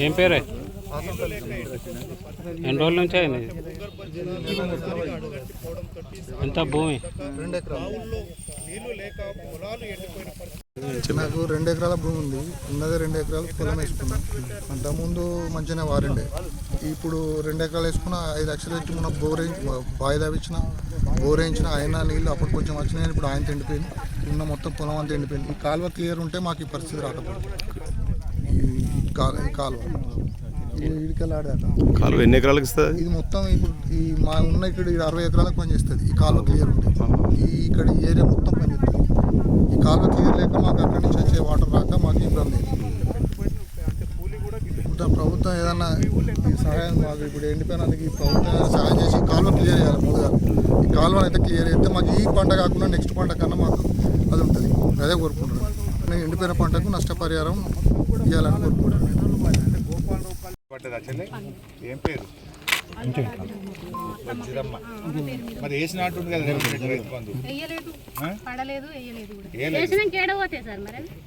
ఏం పేరే? ఎన్ని రోజుల నుంచి అయింది? ఎంత భూమి? 2 ఎకరాలు. నాకు 2 ఎకరాల భూమి ఉంది. ఉన్నదే 2 ఎకరాలు పొలం వేసుకున్నాం. అంతకుముందు మంచిగానే వారిండే. ఇప్పుడు 2 ఎకరాలు వేసుకున్న 5 లక్షలు పెట్టి మన బావి దావిచ్చిన బోర్ వేయించిన ఆయన నీళ్ళు అప్పుడు కొంచెం వచ్చినాయి. ఇప్పుడు ఆయన ఎండిపోయింది. ఉన్న మొత్తం పొలం అంతా ఎండిపోయింది. ఈ కాలువ క్లియర్ ఉంటే మాకు ఈ పరిస్థితి రాకపోతుంది. ఈ కాలువ కాలువ ఎన్ని ఎకరాలకు ఇస్తుంది? ఇది మొత్తం ఇప్పుడు ఈ మా ఉన్న ఇక్కడ 60 ఎకరాలకు పనిచేస్తుంది. ఈ కాలువ క్లియర్ ఉంటుంది. ఇక్కడ ఈ ఏరియా మొత్తం పనిచేస్తుంది. ఈ కాలువ క్లియర్ లేక మాకు అక్కడి నుంచి వచ్చే వాటర్ రాక మాకు ఇబ్బంది. ప్రభుత్వం ఏదన్నా సహాయం మాకు ఇప్పుడు ఎండిపోయినందుకు ఈ ప్రభుత్వం సహాయం చేసి కాలువ క్లియర్ చేయాలి. ముందుగా ఈ కాలువను అయితే క్లియర్ చేస్తే మాకు ఈ పంట కాకుండా నెక్స్ట్ పంట కన్నా మాకు అది ఉంటుంది. అదే కోరుకుంటున్నాను. నేను ఎండిపోయిన పంటకు నష్టపరిహారం ఇవ్వాలని కోరుకుంటున్నాను. ఏం పేరు? మరి వేసినట్టుంది కదా.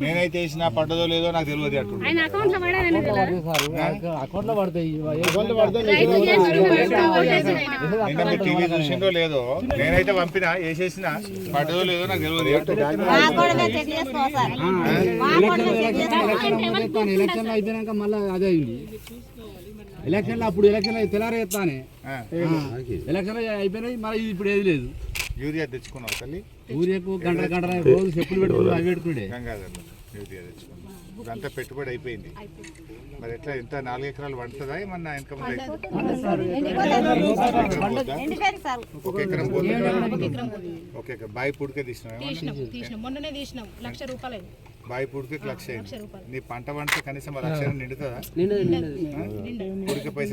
నేనైతే వేసినా పడ్డదో లేదో నాకు తెలియదు. టీవీ చూసిందో లేదో నేనైతే పంపినా వేసేసిన పడ్డదో లేదో నాకు తెలియదు. ఎలక్షన్ అయిపోయినాక మళ్ళీ అదే అయింది. ఎలక్షన్లో అప్పుడు ఎలక్షన్ తెల్లారేస్తానే ఎలక్షన్ అయిపోయినాయి. మళ్ళీ ఇప్పుడు ఏది లేదు. యూరియా తెచ్చుకున్నావు తల్లి? యూరియాకు గంట రోజు చెప్పులు పెట్టుకుని అవి పెట్టుకుంటే యూరియా తెచ్చుకున్నావు. ఇదంతా పెట్టుబడి అయిపోయింది. మరి ఎట్లా ఎంత 4 ఎకరాలు వండుతుందా ఏమన్నా వెనక ముందు? ఒక ఎకరం ఓకే. బావి పుడికే తీసినాం. మొన్ననే తీసినాం. ₹1,00,000 బావి పుడికే 1,00,000 అయింది. నీ పంట వంట కనీసం 1,00,000 నిండుతుందా? పుడికే పైసలు